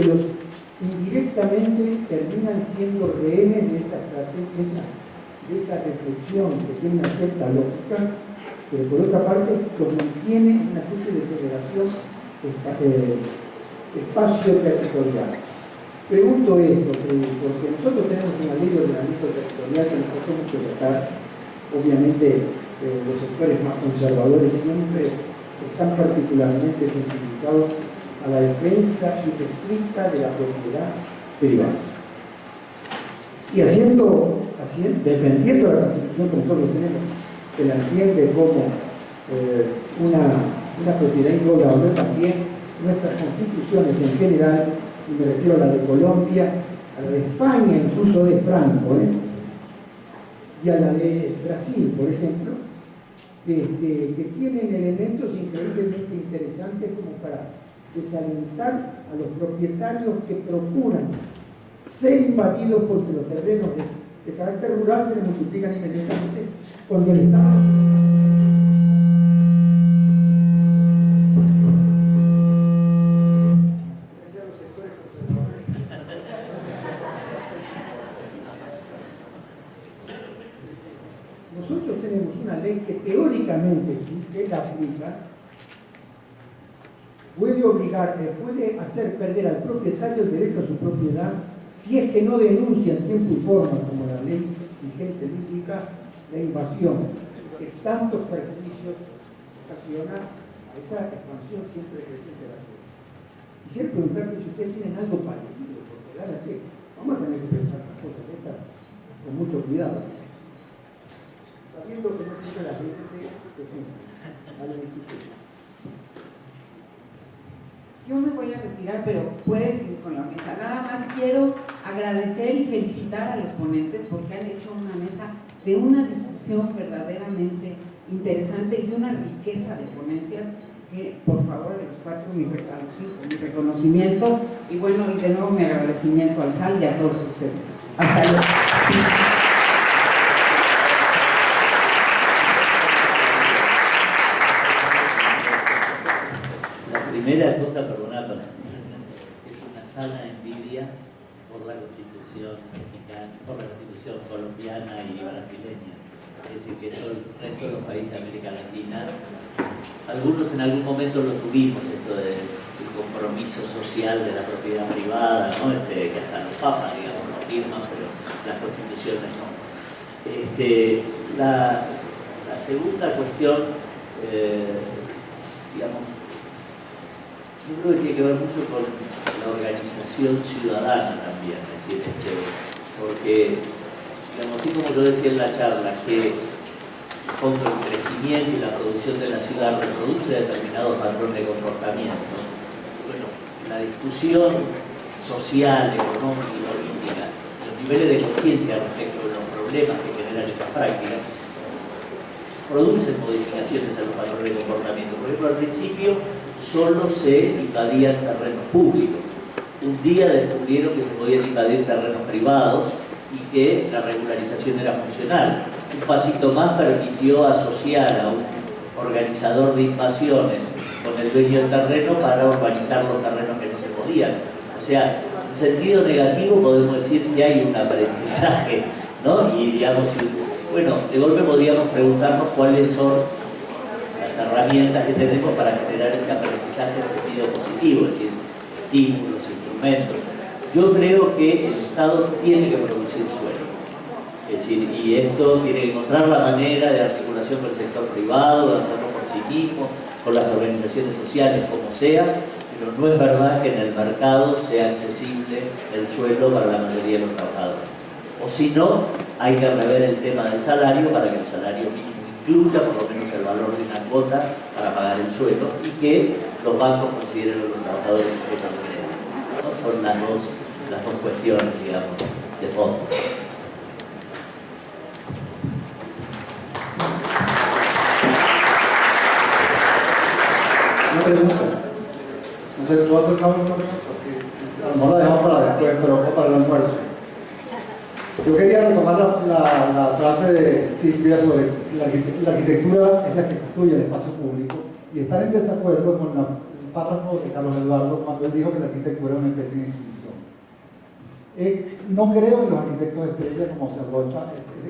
que los indirectamente terminan siendo rehenes de esa estrategia, de esa reflexión que tiene una cierta lógica, pero por otra parte los mantiene en una especie de segregación espacio-territorial. Pregunto esto, porque nosotros tenemos una ley de ordenamiento territorial que nos costó mucho tratar. Obviamente los sectores más conservadores siempre están particularmente sensibilizados a la defensa irrestricta de la propiedad privada. Y defendiendo la Constitución que nosotros tenemos, que la entiende como una propiedad inviolable, también nuestras constituciones en general, y me refiero a la de Colombia, a la de España, incluso de Franco, y a la de Brasil, por ejemplo, que tienen elementos increíblemente interesantes como para desalentar a los propietarios que procuran ser invadidos porque los terrenos de carácter rural se les multiplican inmediatamente cuando el Estado. Nosotros tenemos una ley que teóricamente, si se la aplica, puede hacer perder al propietario el derecho a su propiedad si es que no denuncia en tiempo y forma, como la ley vigente indica, la invasión, que tantos perjuicios ocasiona a esa expansión siempre creciente de la cosa. Quisiera preguntarte si ustedes tienen algo parecido, porque la verdad es que vamos a tener que pensar las cosas estas con mucho cuidado, sabiendo que no siempre la gente se cumpla. Yo me voy a retirar, pero puedes ir con la mesa. Nada más quiero agradecer y felicitar a los ponentes porque han hecho una mesa de una discusión verdaderamente interesante y de una riqueza de ponencias que, por favor, les paso mi reconocimiento y bueno, y de nuevo mi agradecimiento al SAL y a todos ustedes. Hasta luego. Primera cosa, perdonad, es una sana envidia por la Constitución mexicana, por la Constitución colombiana y brasileña. Es decir, que eso el resto de los países de América Latina, algunos en algún momento lo tuvimos, esto del compromiso social de la propiedad privada, ¿no? Que hasta los papas, digamos, lo firman, pero las constituciones no. La segunda cuestión, digamos, yo creo que tiene que ver mucho con la organización ciudadana también, es decir, porque, digamos, así como yo decía en la charla, que el fondo el crecimiento y la producción de la ciudad reproduce determinados patrones de comportamiento, bueno, la discusión social, económica y política, los niveles de conciencia respecto de los problemas que generan estas prácticas, producen modificaciones a los patrones de comportamiento. Por ejemplo, al principio solo se invadían terrenos públicos. Un día descubrieron que se podían invadir terrenos privados y que la regularización era funcional. Un pasito más permitió asociar a un organizador de invasiones con el dueño del terreno para urbanizar los terrenos que no se podían. O sea, en sentido negativo podemos decir que hay un aprendizaje, ¿no? Y digamos, bueno, de golpe podríamos preguntarnos cuáles son las herramientas que tenemos para generar ese aprendizaje en sentido positivo, es decir, estímulos, instrumentos. Yo creo que el Estado tiene que producir suelo. Es decir, y esto tiene que encontrar la manera de articulación con el sector privado, de hacerlo por sí mismo, con las organizaciones sociales, como sea, pero no es verdad que en el mercado sea accesible el suelo para la mayoría de los trabajadores. O si no, hay que rever el tema del salario para que el salario mínimo incluya por lo menos el valor de una cuota para pagar el suelo y que los bancos consideren a los trabajadores sujetos de crédito. No son las dos cuestiones, digamos, de fondo. Una pregunta. No sé, ¿tú vas a hacer una pregunta? Sí. No la dejamos para después, pero para el almuerzo. Yo quería retomar la frase de Silvia sobre la arquitectura es la que construye el espacio público y estar en desacuerdo con párrafo de Carlos Eduardo cuando él dijo que la arquitectura era una especie de extinción. No creo en los arquitectos estrella como se habló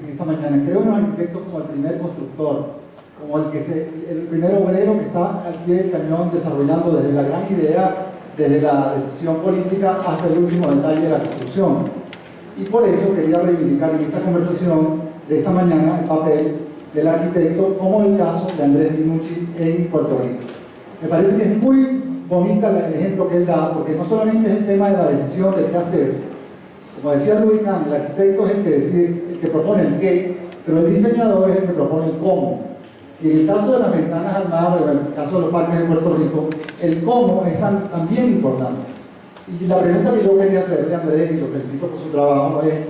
esta mañana, creo en los arquitectos como el primer constructor, como el primer obrero que está al pie del cañón desarrollando desde la gran idea, desde la decisión política hasta el último detalle de la construcción. Y por eso quería reivindicar en esta conversación de esta mañana el papel del arquitecto, como el caso de Andrés Minucci en Puerto Rico. Me parece que es muy bonita el ejemplo que él da, porque no solamente es el tema de la decisión de qué hacer. Como decía Louis Kahn, el arquitecto es el que decide, el que propone el qué, pero el diseñador es el que propone el cómo. Y en el caso de las ventanas al mar, o en el caso de los parques de Puerto Rico, el cómo es también importante. Y la pregunta que yo quería hacerle a Andrés, y lo felicito por su trabajo, es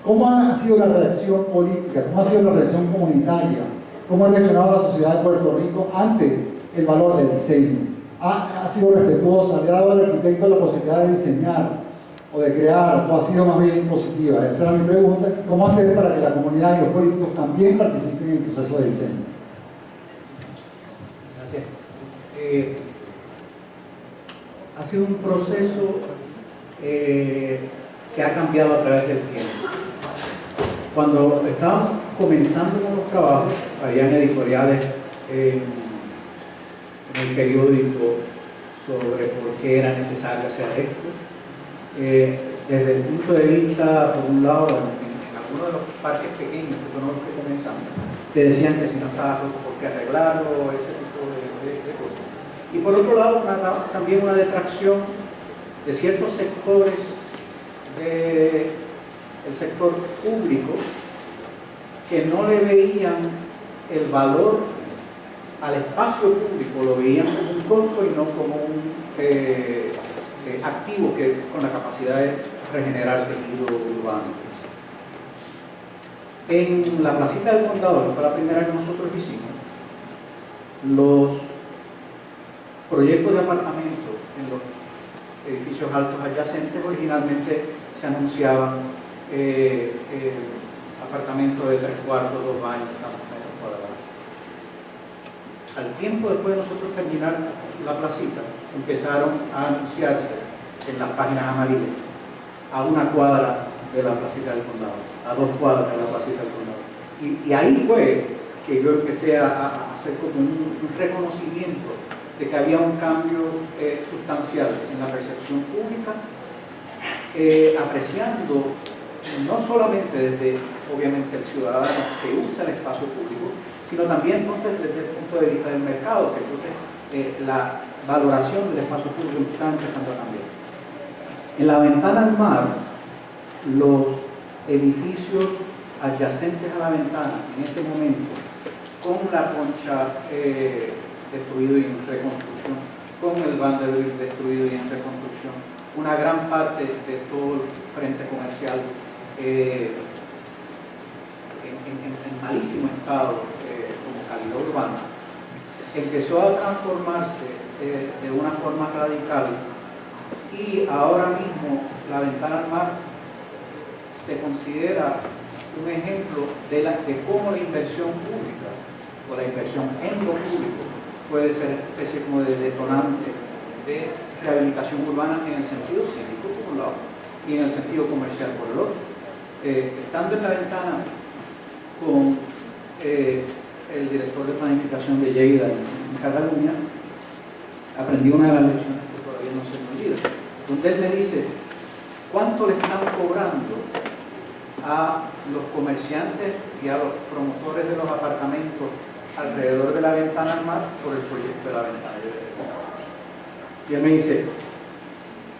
¿cómo ha sido la reacción política? ¿Cómo ha sido la reacción comunitaria? ¿Cómo ha reaccionado la sociedad de Puerto Rico ante el valor del diseño? ¿Ha sido respetuosa? ¿Le ha dado al arquitecto la posibilidad de diseñar o de crear? ¿O ha sido más bien positiva? Esa era mi pregunta. ¿Cómo hacer para que la comunidad y los políticos también participen en el proceso de diseño? Gracias. Ha sido un proceso que ha cambiado a través del tiempo. Cuando estábamos comenzando con los trabajos, habían editoriales en el periódico sobre por qué era necesario hacer esto. Desde el punto de vista, por un lado, en algunos de los parques pequeños, que son los que comenzamos, te decían que si no estabas roto, ¿por qué arreglarlo? Ese tipo de cosas. Y por otro lado, también una detracción de ciertos sectores del sector público que no le veían el valor al espacio público, lo veían como un costo y no como un activo con la capacidad de regenerar tejido urbano. En la placita del Condado, que fue la primera que nosotros hicimos, los proyectos de apartamentos en los edificios altos adyacentes originalmente se anunciaban apartamentos de 3 cuartos, 2 baños, tantos metros cuadrados. Al tiempo después de nosotros terminar la placita, empezaron a anunciarse en las páginas amarillas a 1 cuadra de la placita del Condado, a 2 cuadras de la placita del Condado. Y ahí fue que yo empecé a hacer como un reconocimiento de que había un cambio sustancial en la percepción pública, apreciando no solamente desde, obviamente, el ciudadano que usa el espacio público, sino también entonces desde el punto de vista del mercado, que entonces la valoración del espacio público está empezando a cambiar. En la ventana al mar, los edificios adyacentes a la ventana, en ese momento, con la concha destruido y en reconstrucción, con el Vanderbilt destruido y en reconstrucción, una gran parte de todo el frente comercial en malísimo estado como calidad urbana, empezó a transformarse de una forma radical y ahora mismo la ventana al mar se considera un ejemplo de cómo la inversión pública o la inversión en lo público puede ser una especie como de detonante de rehabilitación urbana en el sentido cívico por un lado y en el sentido comercial por el otro. Estando en la ventana con el director de planificación de Lleida en Cataluña, aprendí una de las lecciones que todavía no se me olvida, donde él me dice cuánto le están cobrando a los comerciantes y a los promotores de los apartamentos alrededor de la ventana al mar por el proyecto de la ventana. Y él me dice,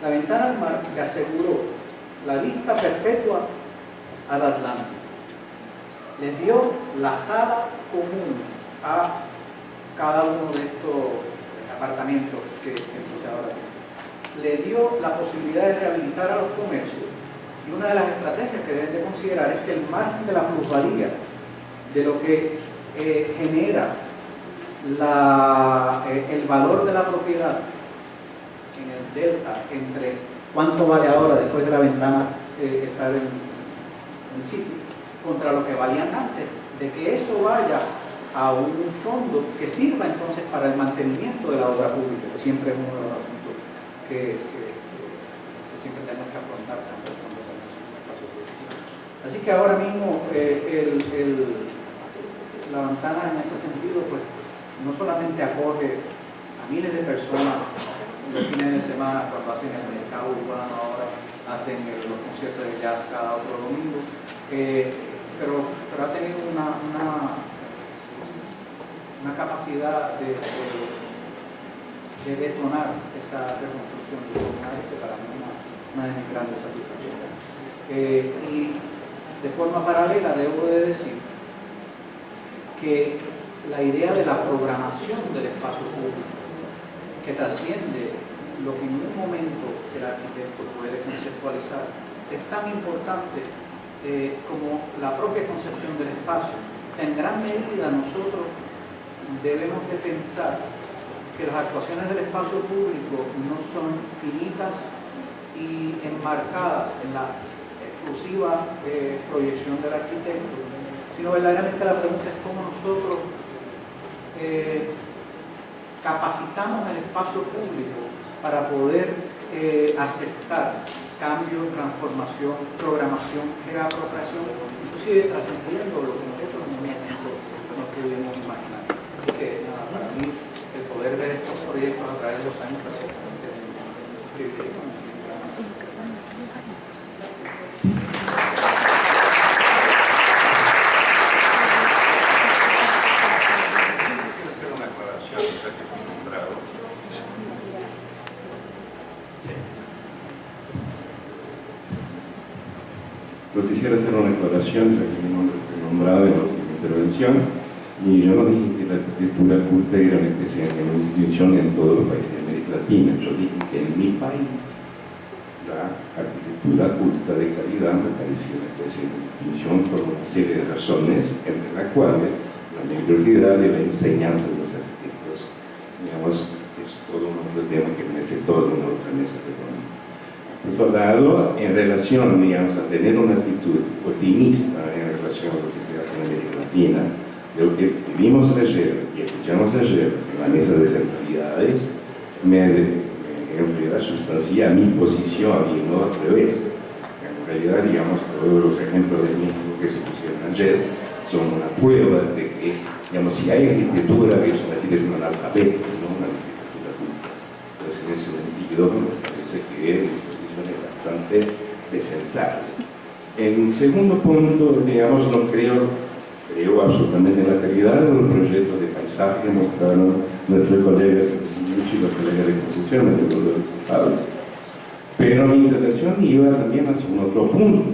la ventana al mar le aseguró la vista perpetua al Atlántico, les dio la sala común a cada uno de estos apartamentos que entonces ahora tiene, le dio la posibilidad de rehabilitar a los comercios. Y una de las estrategias que deben de considerar es que el margen de la plusvalía de lo que genera el valor de la propiedad en el delta entre cuánto vale ahora después de la ventana estar en el sitio contra lo que valían antes, de que eso vaya a un fondo que sirva entonces para el mantenimiento de la obra pública, que siempre es uno de los asuntos que siempre tenemos que afrontar cuando hacemos espacio público. Así que ahora mismo la ventana en ese sentido pues no solamente acoge a miles de personas los fines de semana cuando hacen el mercado urbano, ahora hacen los conciertos de jazz cada otro domingo, pero ha tenido una capacidad de detonar esa reconstrucción que para mí es una de mis grandes satisfacciones. Y de forma paralela debo de decir que la idea de la programación del espacio público, que trasciende lo que en un momento el arquitecto puede conceptualizar, es tan importante como la propia concepción del espacio. O sea, en gran medida nosotros debemos de pensar que las actuaciones del espacio público no son finitas y enmarcadas en la exclusiva proyección del arquitecto, sino verdaderamente la pregunta es cómo nosotros capacitamos el espacio público para poder aceptar cambios, transformación, programación, reapropiación, inclusive trascendiendo lo que nosotros en un momento no pudimos imaginar. Así que nada, para mí el poder ver estos proyectos a través de los años es un privilegio. Yo quisiera hacer una aclaración, ya que mi nombre fue nombrado en la última intervención, y yo no dije que la arquitectura culta era una especie de distinción en todos los países de América Latina. Yo dije que en mi país la arquitectura culta de calidad me parecía una especie de distinción por una serie de razones, entre las cuales la mediocridad de la enseñanza de los arquitectos, digamos, es todo un otro tema que merece toda una otra mesa redonda. Por otro lado, en relación, digamos, a tener una actitud optimista en relación a lo que se hace en América Latina, de lo que vivimos ayer y escuchamos ayer en la mesa de centralidades, en realidad sustancia mi posición y no al revés. En realidad, digamos, todos los ejemplos de México que se pusieron ayer son una prueba de que, digamos, si hay arquitectura, que es una arquitectura analfabeta, no una arquitectura culta. Entonces, en ese sentido, me parece que es bastante defensable. En segundo punto, digamos, no creo absolutamente en la calidad de los proyectos de paisaje mostraron nuestros colegas y los colegas de construcción de los Pablo. Pero mi intervención iba también hacia un otro punto,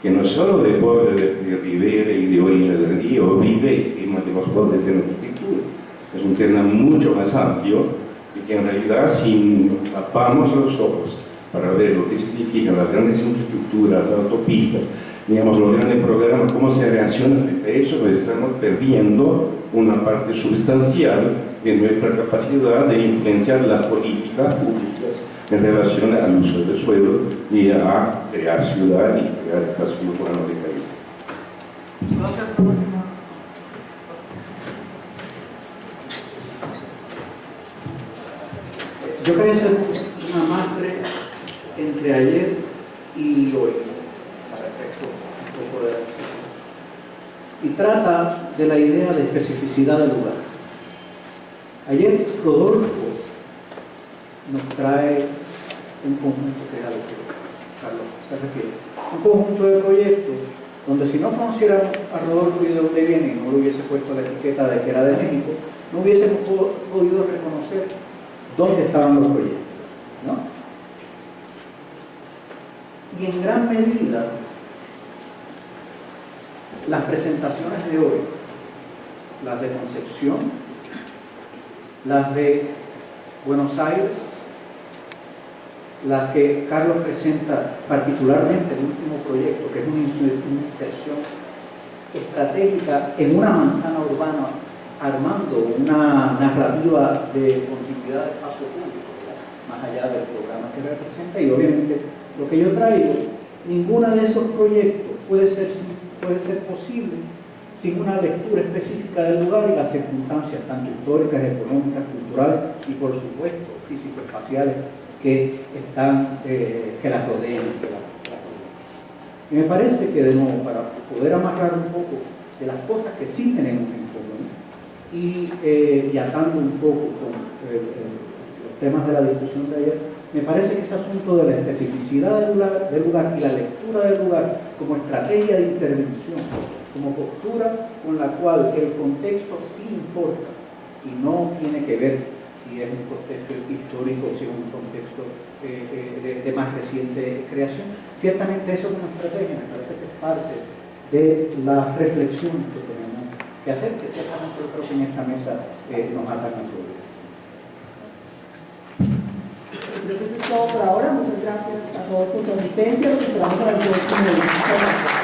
que no solo de borde de ribera y de orilla del río vive el tema de los bordes de la arquitectura. Es un tema mucho más amplio y que en realidad, si tapamos los ojos para ver lo que significan las grandes infraestructuras, las autopistas, digamos, los grandes programas, cómo se reacciona frente a eso, pues estamos perdiendo una parte sustancial de nuestra capacidad de influenciar las políticas públicas en relación al uso del suelo y a crear ciudad y crear espacio urbano de calidad. Yo quería hacer una mastre entre ayer y hoy, para efecto un poco de la discusión. Y trata de la idea de especificidad del lugar. Ayer Rodolfo nos trae un conjunto, que es a lo que Carlos se refiere, un conjunto de proyectos donde si no conociéramos a Rodolfo y de dónde viene y no le hubiese puesto la etiqueta de que era de México, no hubiésemos podido reconocer dónde estaban los proyectos, ¿no? Y en gran medida, las presentaciones de hoy, las de Concepción, las de Buenos Aires, las que Carlos presenta, particularmente el último proyecto, que es una inserción estratégica en una manzana urbana, armando una narrativa de continuidad de espacio público, ¿verdad? Más allá del programa que representa. Y obviamente lo que yo traigo, ninguno de esos proyectos puede ser posible sin una lectura específica del lugar y las circunstancias, tanto históricas, económicas, culturales y por supuesto físico-espaciales que las rodean. Y me parece que de nuevo, para poder amarrar un poco de las cosas que sí tenemos en común y atando un poco con los temas de la discusión de ayer, me parece que ese asunto de la especificidad del lugar y la lectura del lugar como estrategia de intervención, como postura con la cual el contexto sí importa y no tiene que ver si es un contexto histórico o si es un contexto de más reciente creación. Ciertamente eso es una estrategia, me parece que es parte de la reflexión que tenemos que hacer, que ciertamente yo creo que en esta mesa nos atacan todos. Creo que eso es todo por ahora. Muchas gracias a todos por su asistencia. Los esperamos para el próximo.